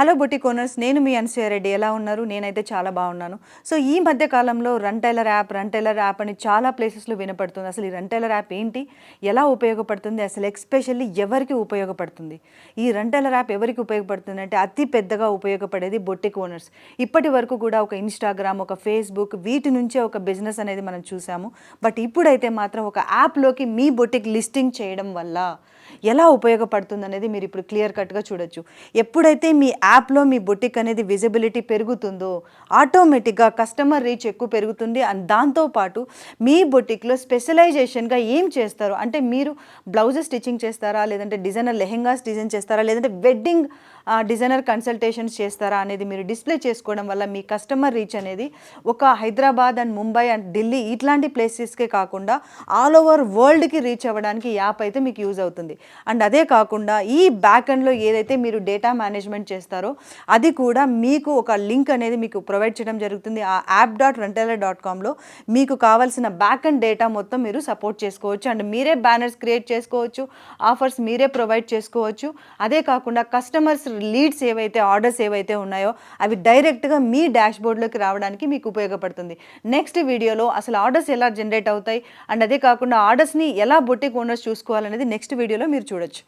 Hello boutique owners, నేను మీ అనసూయ రెడ్డి. ఎలా ఉన్నారు? నేనైతే చాలా బాగున్నాను. సో ఈ మధ్య కాలంలో రన్ టైలర్ యాప్ అని చాలా ప్లేసెస్లో వినపడుతుంది. అసలు ఈ రన్ టైలర్ యాప్ ఏంటి, ఎలా ఉపయోగపడుతుంది, అసలు ఎక్స్పెషల్లీ ఎవరికి ఉపయోగపడుతుంది? ఈ రన్ టైలర్ యాప్ ఎవరికి ఉపయోగపడుతుంది అంటే అతి పెద్దగా ఉపయోగపడేది బొటిక్ ఓనర్స్. ఇప్పటి వరకు కూడా ఒక ఇన్స్టాగ్రామ్, ఒక ఫేస్బుక్, వీటి నుంచే ఒక బిజినెస్ అనేది మనం చూసాము. బట్ ఇప్పుడైతే మాత్రం ఒక యాప్లోకి మీ బొటిక్ లిస్టింగ్ చేయడం వల్ల ఎలా ఉపయోగపడుతుంది అనేది మీరు ఇప్పుడు క్లియర్ కట్గా చూడొచ్చు. ఎప్పుడైతే మీ యాప్లో మీ బొటిక్ అనేది విజిబిలిటీ పెరుగుతుందో ఆటోమేటిక్గా కస్టమర్ రీచ్ ఎక్కువ పెరుగుతుంది. అండ్ దాంతోపాటు మీ బొటిక్లో స్పెషలైజేషన్గా ఏం చేస్తారు అంటే మీరు బ్లౌజెస్ స్టిచ్చింగ్ చేస్తారా, లేదంటే డిజైనర్ లెహెంగాస్ డిజైన్ చేస్తారా, లేదంటే వెడ్డింగ్ డిజైనర్ కన్సల్టేషన్స్ చేస్తారా అనేది మీరు డిస్ప్లే చేసుకోవడం వల్ల మీ కస్టమర్ రీచ్ అనేది ఒక హైదరాబాద్ అండ్ ముంబై అండ్ ఢిల్లీ ఇట్లాంటి ప్లేసెస్కే కాకుండా ఆల్ ఓవర్ వరల్డ్కి రీచ్ అవ్వడానికి యాప్ అయితే మీకు యూజ్ అవుతుంది. అండ్ అదే కాకుండా ఈ బ్యాక్ ఎండ్లో ఏదైతే మీరు డేటా మేనేజ్మెంట్ చేస్తారో అది కూడా మీకు ఒక లింక్ అనేది మీకు ప్రొవైడ్ చేయడం జరుగుతుంది. ఆ app.runtailor.comలో మీకు కావాల్సిన బ్యాక్ ఎండ్ డేటా మొత్తం మీరు సపోర్ట్ చేసుకోవచ్చు. అండ్ మీరే బ్యానర్స్ క్రియేట్ చేసుకోవచ్చు, ఆఫర్స్ మీరే ప్రొవైడ్ చేసుకోవచ్చు. అదే కాకుండా కస్టమర్స్ లీడ్స్ ఏవైతే ఆర్డర్స్ ఏవైతే ఉన్నాయో అవి డైరెక్ట్గా మీ డాష్బోర్డ్లోకి రావడానికి మీకు ఉపయోగపడుతుంది. నెక్స్ట్ వీడియోలో అసలు ఆర్డర్స్ ఎలా జనరేట్ అవుతాయి అండ్ అదే కాకుండా ఆర్డర్స్ని ఎలా బొటిక్ ఓనర్స్ చూసుకోవాలనేది నెక్స్ట్ వీడియోలో మీరు చూడొచ్చు.